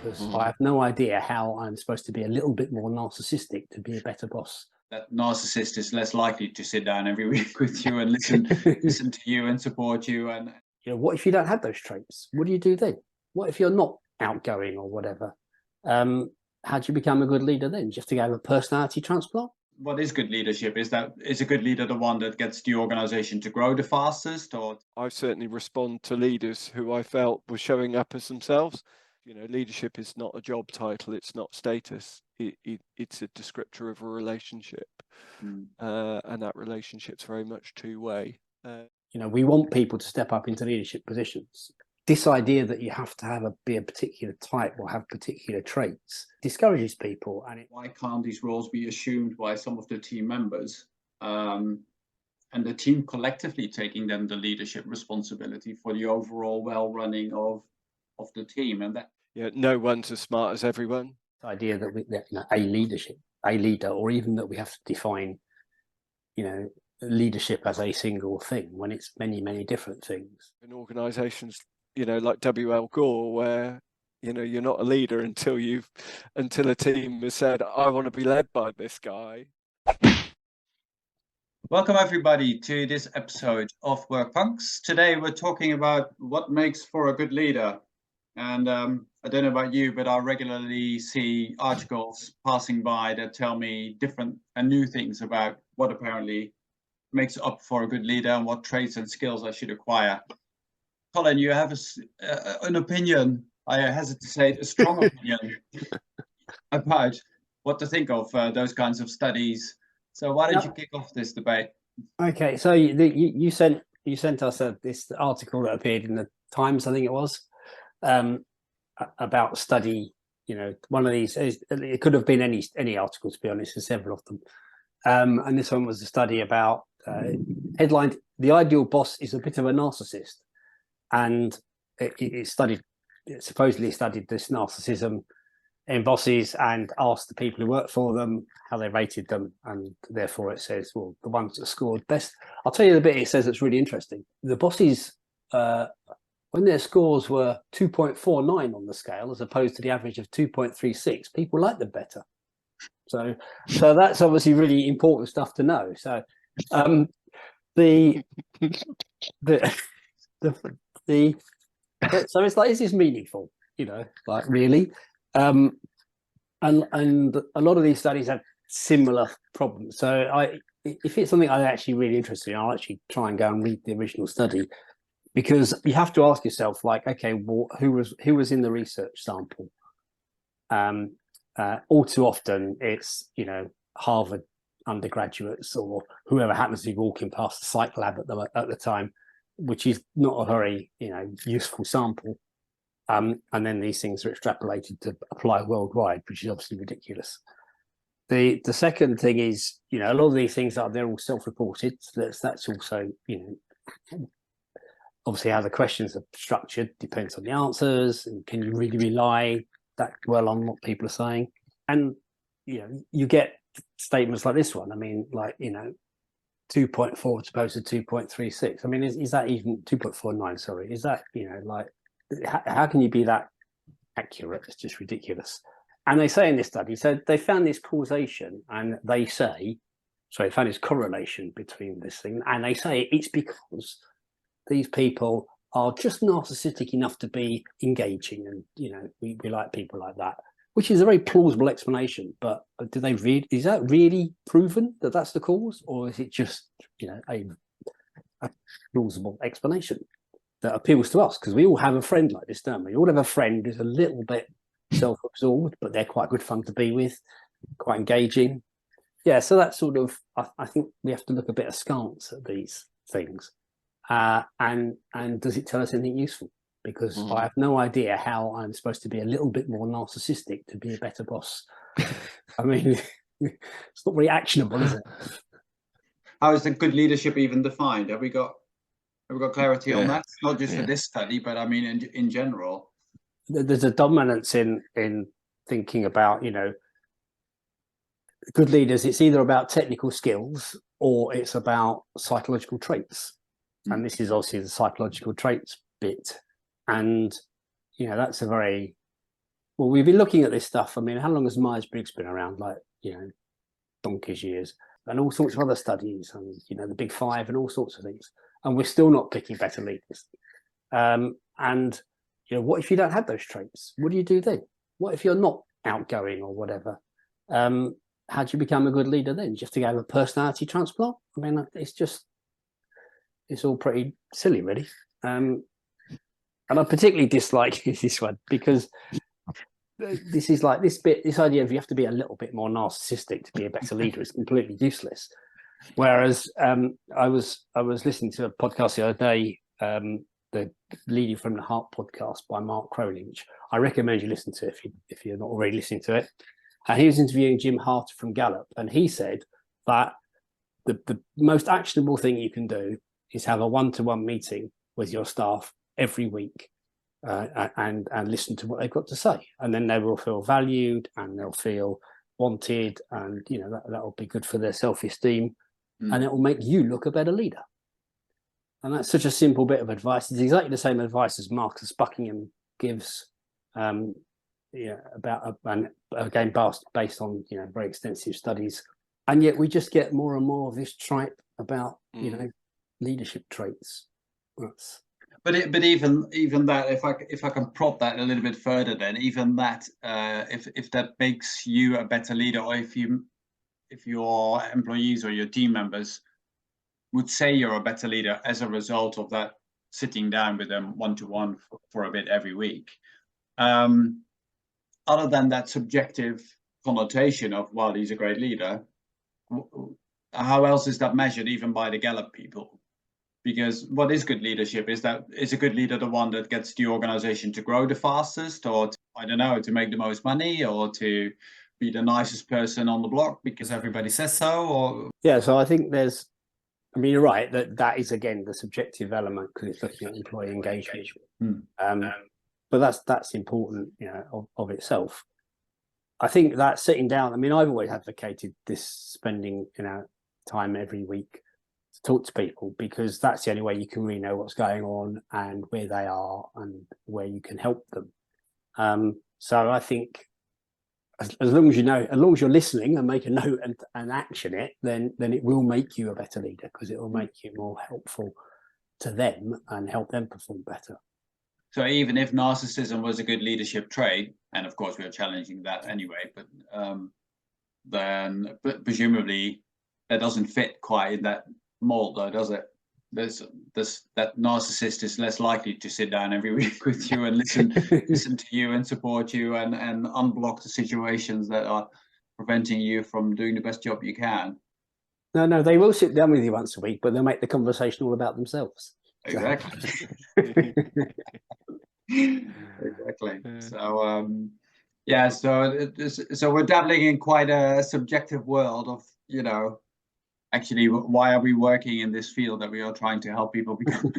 because I have no idea how I'm supposed to be a little bit more narcissistic to be a better boss. That narcissist is less likely to sit down every week with you and listen to you and support you. And what if you don't have those traits? What do you do then? What if you're not outgoing or whatever? How do you become a good leader then? Do you have to go have a personality transplant? What is good leadership? Is a good leader the one that gets the organization to grow the fastest? Or I certainly respond to leaders who I felt were showing up as themselves. Leadership is not a job title, it's not status. It's a descriptor of a relationship, and that relationship's very much two-way. We want people to step up into leadership positions. This idea that you have to be a particular type or have particular traits discourages people. And why can't these roles be assumed by some of the team members, and the team collectively taking then the leadership responsibility for the overall well-running of the team? And that no one's as smart as everyone. The idea that a leader, or even that we have to define leadership as a single thing when it's many, many different things. In organizations like W.L. Gore, where you're not a leader until a team has said, I want to be led by this guy. Welcome everybody to this episode of Work Punks. Today we're talking about what makes for a good leader. And I don't know about you, but I regularly see articles passing by that tell me different and new things about what apparently makes up for a good leader and what traits and skills I should acquire. Colin, you have an opinion, I hesitate to say a strong opinion, about what to think of those kinds of studies. So why don't you kick off this debate? Okay, so you sent us this article that appeared in the Times, I think it was, about study. One of these, it could have been any article, to be honest. There's several of them, and this one was a study about headlined "The Ideal Boss is a Bit of a Narcissist," and it supposedly studied this narcissism in bosses and asked the people who worked for them how they rated them, and therefore it says, well, the ones that scored best. I'll tell you the bit it says that's really interesting. The bosses, when their scores were 2.49 on the scale, as opposed to the average of 2.36, people liked them better. So that's obviously really important stuff to know. So so it's like, is this meaningful? Like really? And a lot of these studies have similar problems. So if it's something I'm actually really interested in, I'll actually try and go and read the original study, because you have to ask yourself, like, okay, well, who was in the research sample? All too often it's Harvard undergraduates or whoever happens to be walking past the psych lab at the time, which is not a very useful sample. And then these things are extrapolated to apply worldwide, which is obviously ridiculous. The second thing is, a lot of these things they're all self-reported. So that's also, obviously how the questions are structured depends on the answers, and can you really rely that well on what people are saying? And you get statements like this one. I mean, 2.4 as opposed to 2.36. I mean, is that even 2.49? Sorry, is that how can you be that accurate? It's just ridiculous. And they say in this study, so they found this causation, and they found this correlation between this thing, and they say it's because these people are just narcissistic enough to be engaging, and we like people like that, which is a very plausible explanation. But do they read? Is that really proven that that's the cause, or is it just a plausible explanation that appeals to us? Because we all have a friend like this, don't we? We all have a friend who's a little bit self-absorbed, but they're quite good fun to be with, quite engaging. Yeah, so that's sort of, I think we have to look a bit askance at these things. And does it tell us anything useful? Because I have no idea how I'm supposed to be a little bit more narcissistic to be a better boss. I mean, it's not very actionable, is it? How is the good leadership even defined? Have we got clarity on that? Not just for this study, but I mean in general. There's a dominance in thinking about good leaders. It's either about technical skills or it's about psychological traits, and this is obviously the psychological traits bit. And that's a very Well, we've been looking at this stuff. I mean, how long has Myers-Briggs been around? Like, donkey's years, and all sorts of other studies, and the Big Five, and all sorts of things. And we're still not picking better leaders. And what if you don't have those traits? What do you do then? What if you're not outgoing or whatever? How do you become a good leader then? Just to have a personality transplant? I mean, it's all pretty silly, really. And I particularly dislike this one because this is like this idea of you have to be a little bit more narcissistic to be a better leader is completely useless. Whereas I was listening to a podcast the other day, the Leading from the Heart podcast by Mark Crowley, which I recommend you listen to if you're not already listening to it. And he was interviewing Jim Harter from Gallup, and he said that the most actionable thing you can do is have a one-to-one meeting with your staff every week. And listen to what they've got to say, and then they will feel valued and they'll feel wanted, and that'll be good for their self-esteem, and it will make you look a better leader. And that's such a simple bit of advice. It's exactly the same advice as Marcus Buckingham gives, about again based on very extensive studies, and yet we just get more and more of this tripe about leadership traits. But even that, if I can prop that a little bit further, then even that, if that makes you a better leader, or if your employees or your team members would say you're a better leader as a result of that, sitting down with them one-to-one for a bit every week, other than that subjective connotation of, well, he's a great leader, how else is that measured even by the Gallup people? Because what is good leadership? Is a good leader the one that gets the organization to grow the fastest, or to make the most money, or to be the nicest person on the block because everybody says so? Or so I think you're right that is again the subjective element, because it's looking at employee engagement. But that's important, of itself. I think that sitting down. I mean, I've always advocated this, spending time every week to talk to people, because that's the only way you can really know what's going on and where they are and where you can help them. So I think as long as you're listening and make a note and action it, then it will make you a better leader, because it will make you more helpful to them and help them perform better. So even if narcissism was a good leadership trait, and of course we're challenging that anyway, but then presumably that doesn't fit quite in that mold, though, does it? That narcissist is less likely to sit down every week with you and listen to you and support you and unblock the situations that are preventing you from doing the best job you can. No, they will sit down with you once a week, but they'll make the conversation all about themselves. Exactly. Exactly. So so we're dabbling in quite a subjective world of actually, why are we working in this field that we are trying to help people become?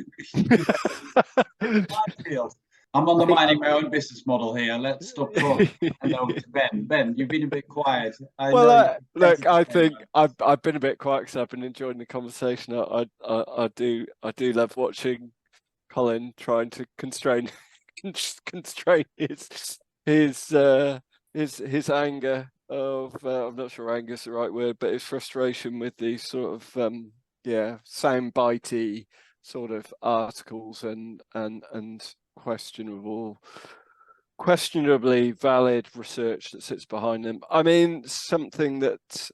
I'm undermining my own business model here. Let's stop talking. And over to Ben. Ben, you've been a bit quiet. Look, I think I've been a bit quiet because I've been enjoying the conversation. I do love watching Colin trying to constrain his anger of I'm not sure anger is the right word, but his frustration with these sort of soundbitey sort of articles and questionably valid research that sits behind them. I mean, something that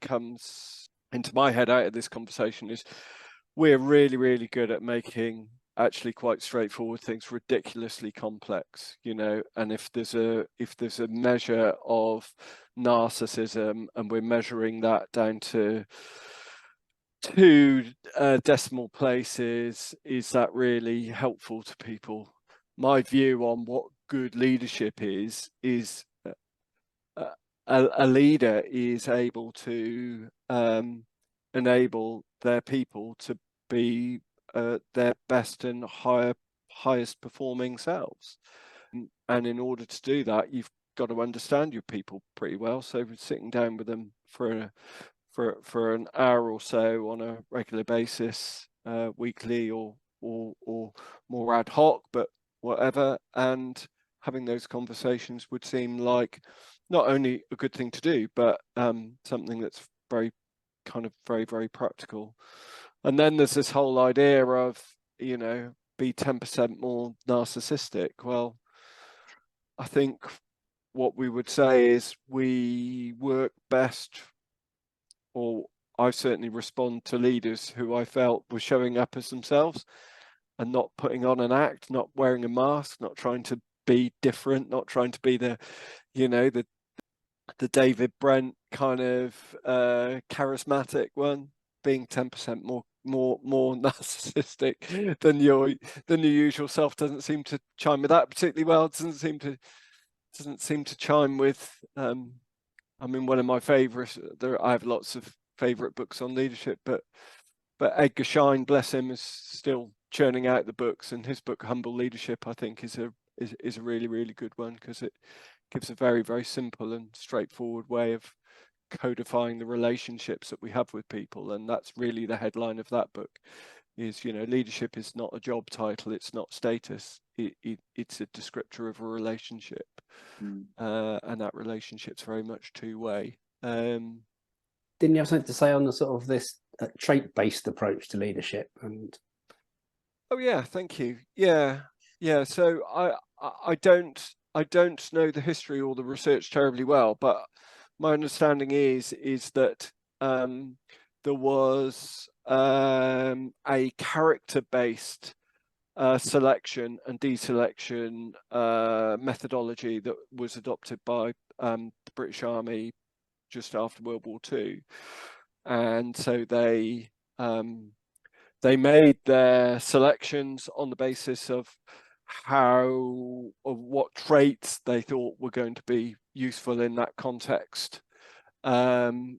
comes into my head out of this conversation is we're really, really good at making actually quite straightforward things ridiculously complex, and if there's a measure of narcissism and we're measuring that down to 2 decimal places, is that really helpful to people? My view on what good leadership is a leader is able to enable their people to be their best and highest performing selves, and in order to do that, you've got to understand your people pretty well. So sitting down with them for an hour or so on a regular basis, weekly or more ad hoc, but whatever, and having those conversations would seem like not only a good thing to do, but something that's very very practical. And then there's this whole idea of, you know, be 10% more narcissistic. Well, I think what we would say is we work best, or I certainly respond to leaders who I felt were showing up as themselves and not putting on an act, not wearing a mask, not trying to be different, not trying to be the, you know, the David Brent kind of charismatic one, being 10% more narcissistic than your usual self doesn't seem to chime with that particularly well. It doesn't seem to chime with I mean, one of my favorites, I have lots of favorite books on leadership, but Edgar Schein, bless him, is still churning out the books, and his book Humble Leadership, I think, is a really good one, because it gives a very simple and straightforward way of codifying the relationships that we have with people. And that's really the headline of that book, is, you know, leadership is not a job title, it's not status, it's a descriptor of a relationship. And that relationship's very much two-way. Didn't you have something to say on the sort of this trait-based approach to leadership? And oh yeah, thank you. Yeah. So I don't know the history or the research terribly well, but my understanding is that there was a character-based selection and deselection methodology that was adopted by the British Army just after World War II, and so they made their selections on the basis of what traits they thought were going to be useful in that context, and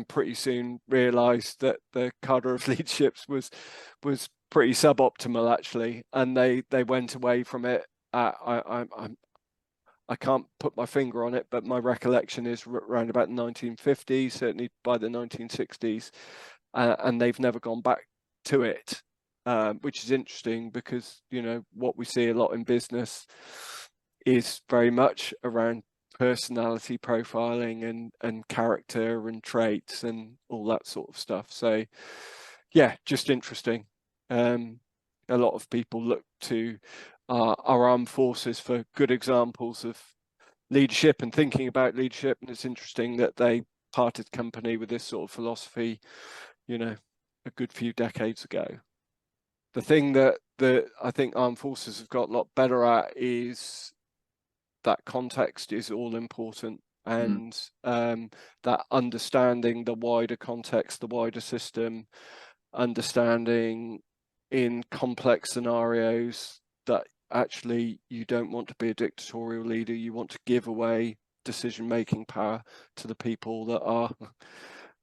pretty soon realized that the cadre of leaderships was pretty suboptimal, actually, and they went away from it. I can't put my finger on it, but my recollection is around about the 1950s, certainly by the 1960s, and they've never gone back to it, which is interesting, because, you know, what we see a lot in business is very much around personality profiling and character and traits and all that sort of stuff. So yeah, just interesting. A lot of people look to our armed forces for good examples of leadership and thinking about leadership, and it's interesting that they parted company with this sort of philosophy, you know, a good few decades ago. The thing that I think armed forces have got a lot better at is that context is all important, and that understanding the wider context, the wider system, understanding in complex scenarios that actually you don't want to be a dictatorial leader, you want to give away decision-making power to the people that are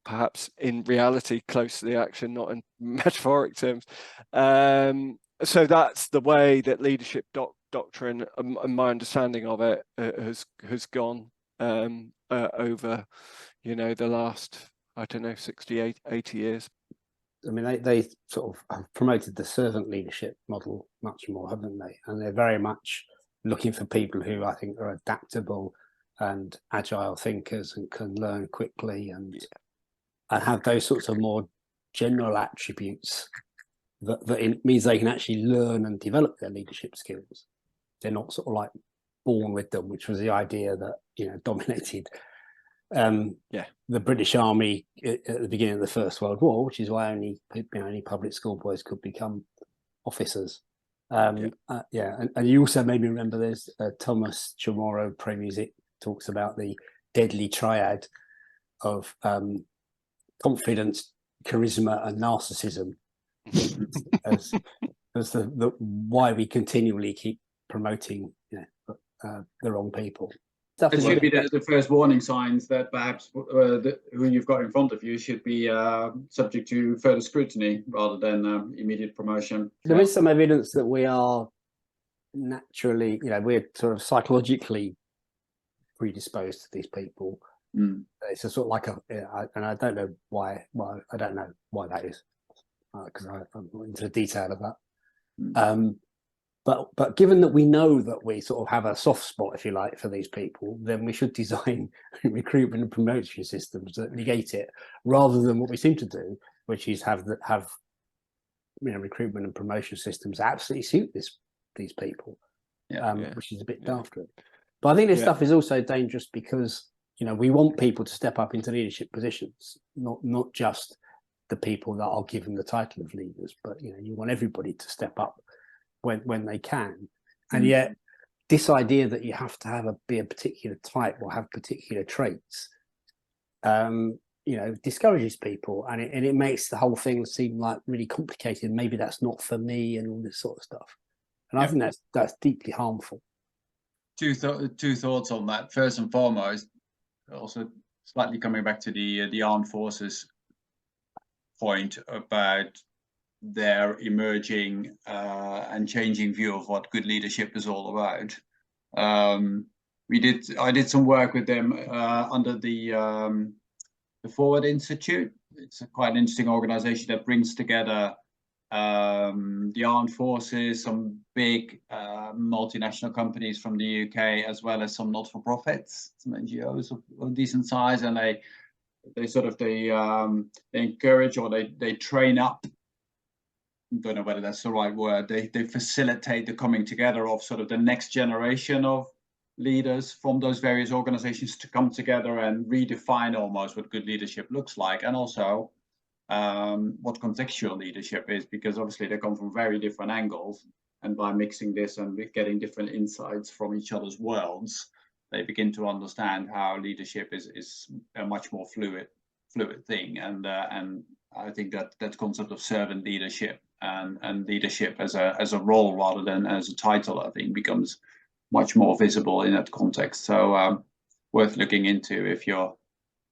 perhaps in reality close to the action, not in metaphoric terms. So that's the way that leadership doctrine and my understanding of it has gone over, you know, the last, I don't know, 60, 80 years. I mean, they sort of have promoted the servant leadership model much more, haven't they? And they're very much looking for people who I think are adaptable and agile thinkers and can learn quickly and have those sorts of more general attributes that it means they can actually learn and develop their leadership skills. They're not sort of like born with them, which was the idea that, you know, dominated the British Army at the beginning of the First World War, which is why only public school boys could become officers. And you also made me remember there's Thomas Chamorro, Pro Music, talks about the deadly triad of confidence, charisma, and narcissism as the why we continually keep promoting, you know, the wrong people. It should be the first warning signs that perhaps who you've got in front of you should be subject to further scrutiny rather than immediate promotion. There is some evidence that we are naturally, you know, we're sort of psychologically predisposed to these people. It's a sort of like and I don't know why. Well, I don't know why that is, because I'm not into the detail of that. But given that we know that we sort of have a soft spot, if you like, for these people, then we should design recruitment and promotion systems that negate it, rather than what we seem to do, which is have recruitment and promotion systems that absolutely suit these people, which is a bit daft. But I think this stuff is also dangerous because we want people to step up into leadership positions, not just the people that are given the title of leaders, but you want everybody to step up when they can. And yet this idea that you have to be a particular type or have particular traits discourages people, and it makes the whole thing seem like really complicated. Maybe that's not for me, and all this sort of stuff. And I think that's deeply harmful. Two thoughts on that. First and foremost, also slightly coming back to the armed forces point about their emerging and changing view of what good leadership is all about. I did some work with them under the Forward Institute. It's quite an interesting organization that brings together the armed forces, some big multinational companies from the UK, as well as some not-for-profits, some NGOs of decent size, and they encourage, or they train up. Don't know whether that's the right word. They facilitate the coming together of sort of the next generation of leaders from those various organizations to come together and redefine almost what good leadership looks like, and also what contextual leadership is, because obviously they come from very different angles, and by mixing this and getting different insights from each other's worlds, they begin to understand how leadership is a much more fluid thing. And I think that concept of servant leadership and leadership as a role rather than as a title, I think, becomes much more visible in that context. So worth looking into if you're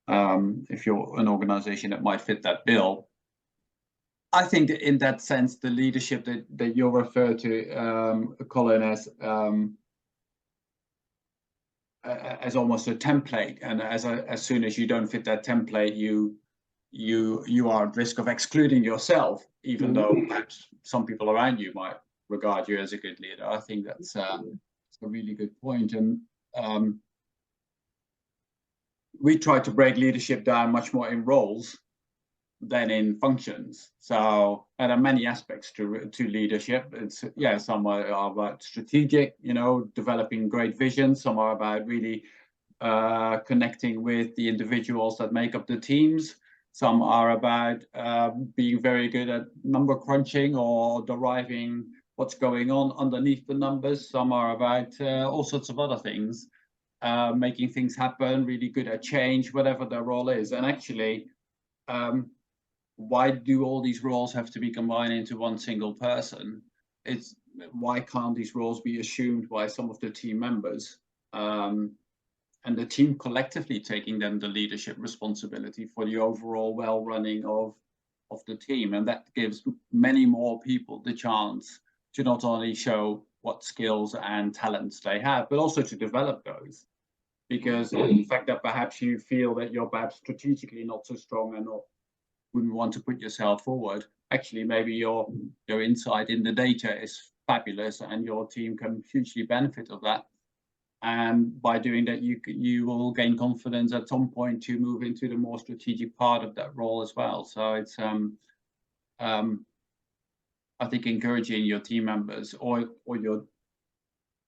an organization that might fit that bill. I think that in that sense, the leadership that you refer to, Colin, as almost a template, and as soon as you don't fit that template, you are at risk of excluding yourself, even though perhaps some people around you might regard you as a good leader. I think that's a really good point. And we try to break leadership down much more in roles than in functions. So there are many aspects to leadership. It's some are about strategic, developing great visions. Some are about really connecting with the individuals that make up the teams. Some are about being very good at number crunching or deriving what's going on underneath the numbers. Some are about all sorts of other things, making things happen, really good at change, whatever their role is. And actually, why do all these roles have to be combined into one single person? Why can't these roles be assumed by some of the team members, and the team collectively taking then the leadership responsibility for the overall well-running of the team? And that gives many more people the chance to not only show what skills and talents they have, but also to develop those. Because the fact that perhaps you feel that you're perhaps strategically not so strong and wouldn't want to put yourself forward, actually maybe your insight in the data is fabulous and your team can hugely benefit of that. And by doing that, you will gain confidence at some point to move into the more strategic part of that role as well. So it's I think encouraging your team members or your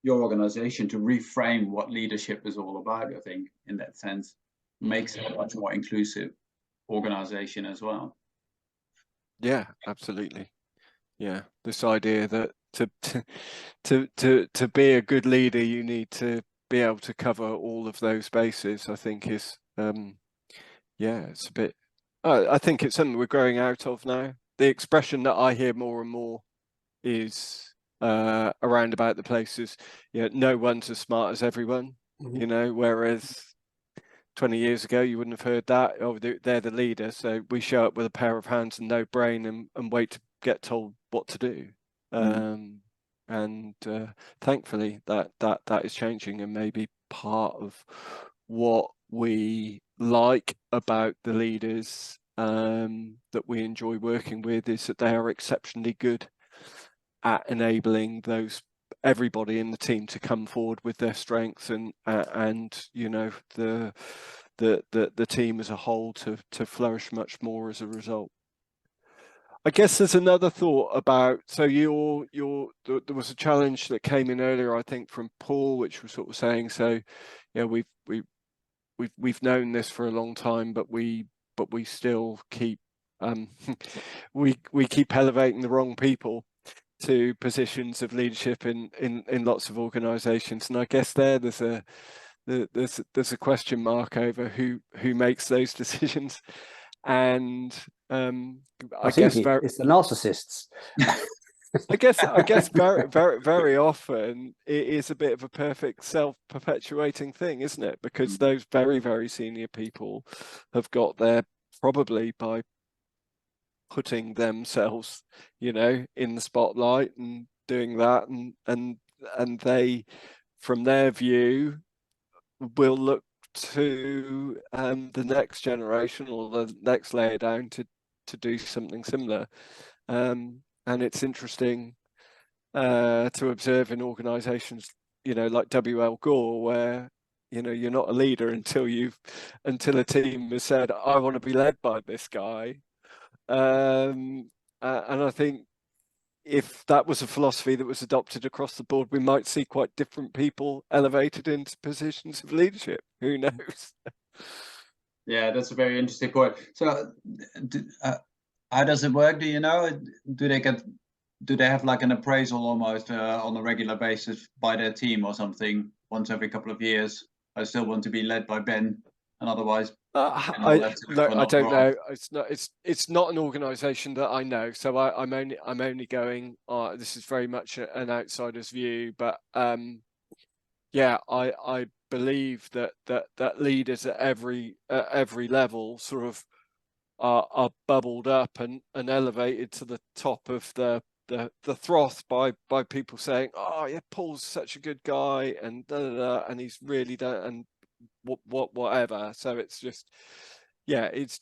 organization to reframe what leadership is all about, I think, in that sense, makes it a much more inclusive organization as well. Yeah, absolutely. Yeah, this idea that to be a good leader, you need to be able to cover all of those bases, I think is it's a bit I think it's something we're growing out of now. The expression that I hear more and more is around about the places, no one's as smart as everyone, whereas 20 years ago you wouldn't have heard that. Oh, they're the leader, so we show up with a pair of hands and no brain and wait to get told what to do. And thankfully that is changing, and maybe part of what we like about the leaders that we enjoy working with is that they are exceptionally good at enabling those everybody in the team to come forward with their strengths, and you know, the team as a whole to flourish much more as a result. I guess there's another thought about, so there was a challenge that came in earlier, I think, from Paul, which was sort of saying, so yeah, we've known this for a long time, but we still keep we keep elevating the wrong people to positions of leadership in lots of organizations. And I guess there's a question mark over who makes those decisions. And I guess it's the narcissists. I guess very often it is a bit of a perfect self-perpetuating thing, isn't it? Because those very senior people have got there probably by putting themselves, you know, in the spotlight and doing that, and they, from their view, will look to the next generation or the next layer down to do something similar. And it's interesting to observe in organizations, you know, like WL Gore, where, you know, you're not a leader until a team has said, I want to be led by this guy. And I think if that was a philosophy that was adopted across the board, we might see quite different people elevated into positions of leadership. Who knows? Yeah, that's a very interesting point. So how does it work? Do you know? Do they have like an appraisal almost on a regular basis by their team or something once every couple of years? I still want to be led by Ben, and otherwise I don't know. It's not an organisation that I know, so I'm only going. This is very much an outsider's view, but yeah, I believe that leaders at every level sort of are bubbled up and elevated to the top of the froth by people saying, oh yeah, Paul's such a good guy, and and he's really done, and whatever. So it's just, yeah, it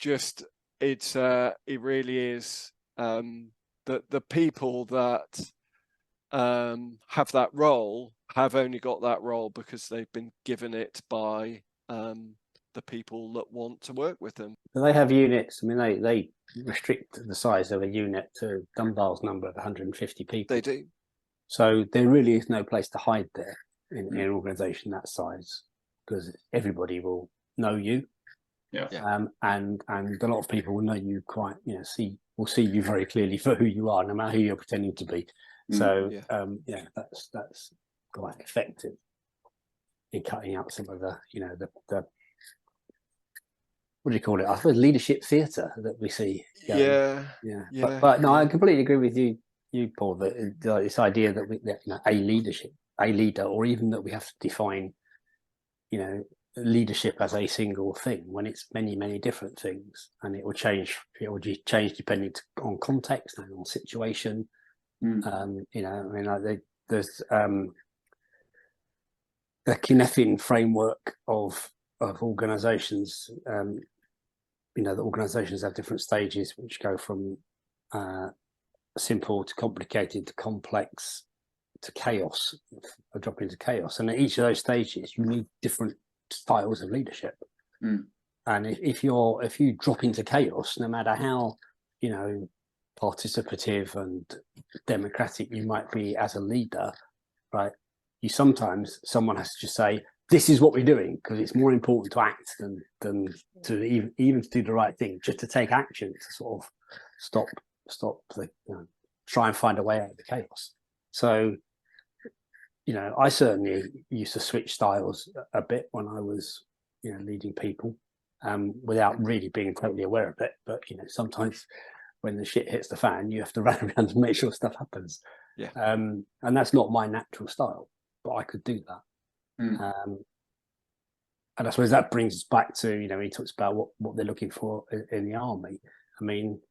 really is the people that have that role have only got that role because they've been given it by the people that want to work with them. They have units. I mean, they restrict the size of a unit to Dunbar's number of 150 people. They do. So there really is no place to hide there in an organisation that size, because everybody will know you. Yeah. And a lot of people will know you quite, you know, will see you very clearly for who you are, no matter who you're pretending to be. So yeah, that's quite effective in cutting out some of the, you know, the what do you call it? I suppose leadership theatre that we see. Yeah. But no, I completely agree with you, Paul, that this idea that you know, a leader, or even that we have to define, you know, leadership as a single thing when it's many different things, and it will change depending on context and on situation. You know, I mean, like there's the Kinefin framework of organizations. You know, the organizations have different stages which go from simple to complicated to complex to chaos, or drop into chaos. And at each of those stages, you need different styles of leadership. And if you drop into chaos, no matter how, you know, participative and democratic you might be as a leader, right? Someone has to just say, this is what we're doing, because it's more important to act than to even to do the right thing, just to take action to sort of stop the, you know, try and find a way out of the chaos. So, you know, I certainly used to switch styles a bit when I was, you know, leading people, without really being totally aware of it. But, you know, sometimes when the shit hits the fan, you have to run around and make sure stuff happens. Yeah. And that's not my natural style, but I could do that. And I suppose that brings us back to, you know, he talks about what they're looking for in the army. I mean,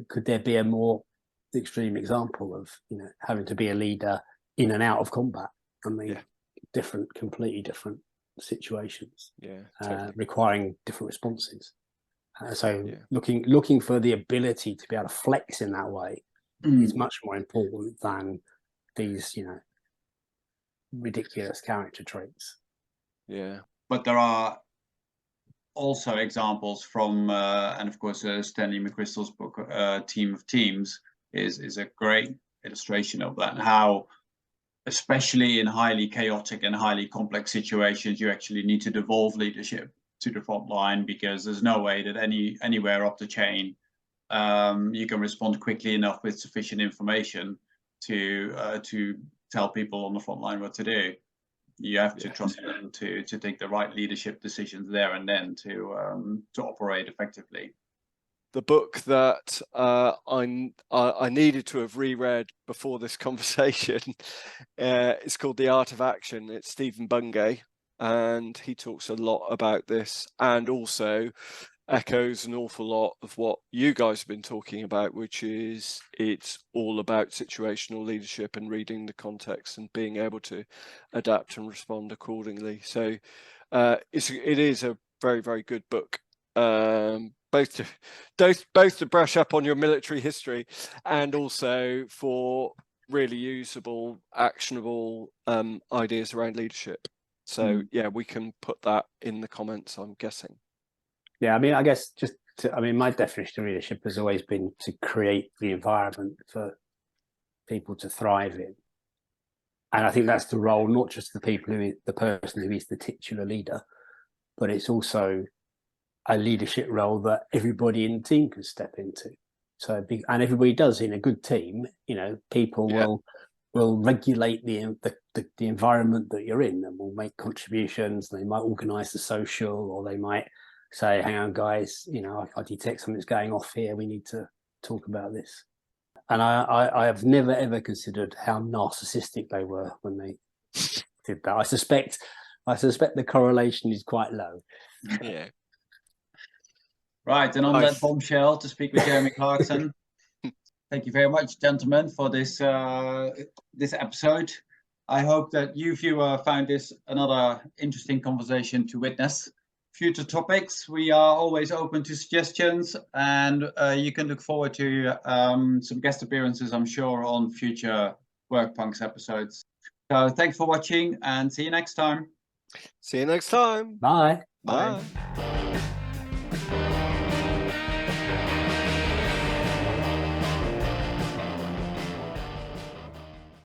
could there be a more extreme example of, you know, having to be a leader in and out of combat? I mean, completely different situations, totally. Requiring different responses. Looking for the ability to be able to flex in that way is much more important than these, ridiculous character traits. Yeah. But there are also examples from, and of course, Stanley McChrystal's book, Team of Teams, is a great illustration of that, how, especially in highly chaotic and highly complex situations, you actually need to devolve leadership to the front line, because there's no way that anywhere up the chain you can respond quickly enough with sufficient information to tell people on the front line what to do. You have to trust them to take the right leadership decisions there and then to operate effectively. The book that I needed to have reread before this conversation is called The Art of Action. It's Stephen Bungay, and he talks a lot about this, and also echoes an awful lot of what you guys have been talking about, which is it's all about situational leadership and reading the context and being able to adapt and respond accordingly. So it is a very, very good book, both to brush up on your military history and also for really usable, actionable ideas around leadership. So yeah, we can put that in the comments, I'm guessing. Yeah, I mean, I guess my definition of leadership has always been to create the environment for people to thrive in. And I think that's the role, not just the person who is the titular leader, but it's also a leadership role that everybody in the team can step into. So, and everybody does in a good team. People will regulate the environment that you're in, and will make contributions. They might organise the social, or they might say, hang on guys, I detect something's going off here, we need to talk about this. And I have never ever considered how narcissistic they were when they did that. I suspect the correlation is quite low. Yeah. Right, and on that bombshell, to speak with Jeremy Clarkson, thank you very much, gentlemen, for this this episode. I hope that you viewer found this another interesting conversation to witness. Future topics, we are always open to suggestions, and you can look forward to some guest appearances, I'm sure, on future Work Punks episodes. So thanks for watching, and see you next time. See you next time. Bye. Bye.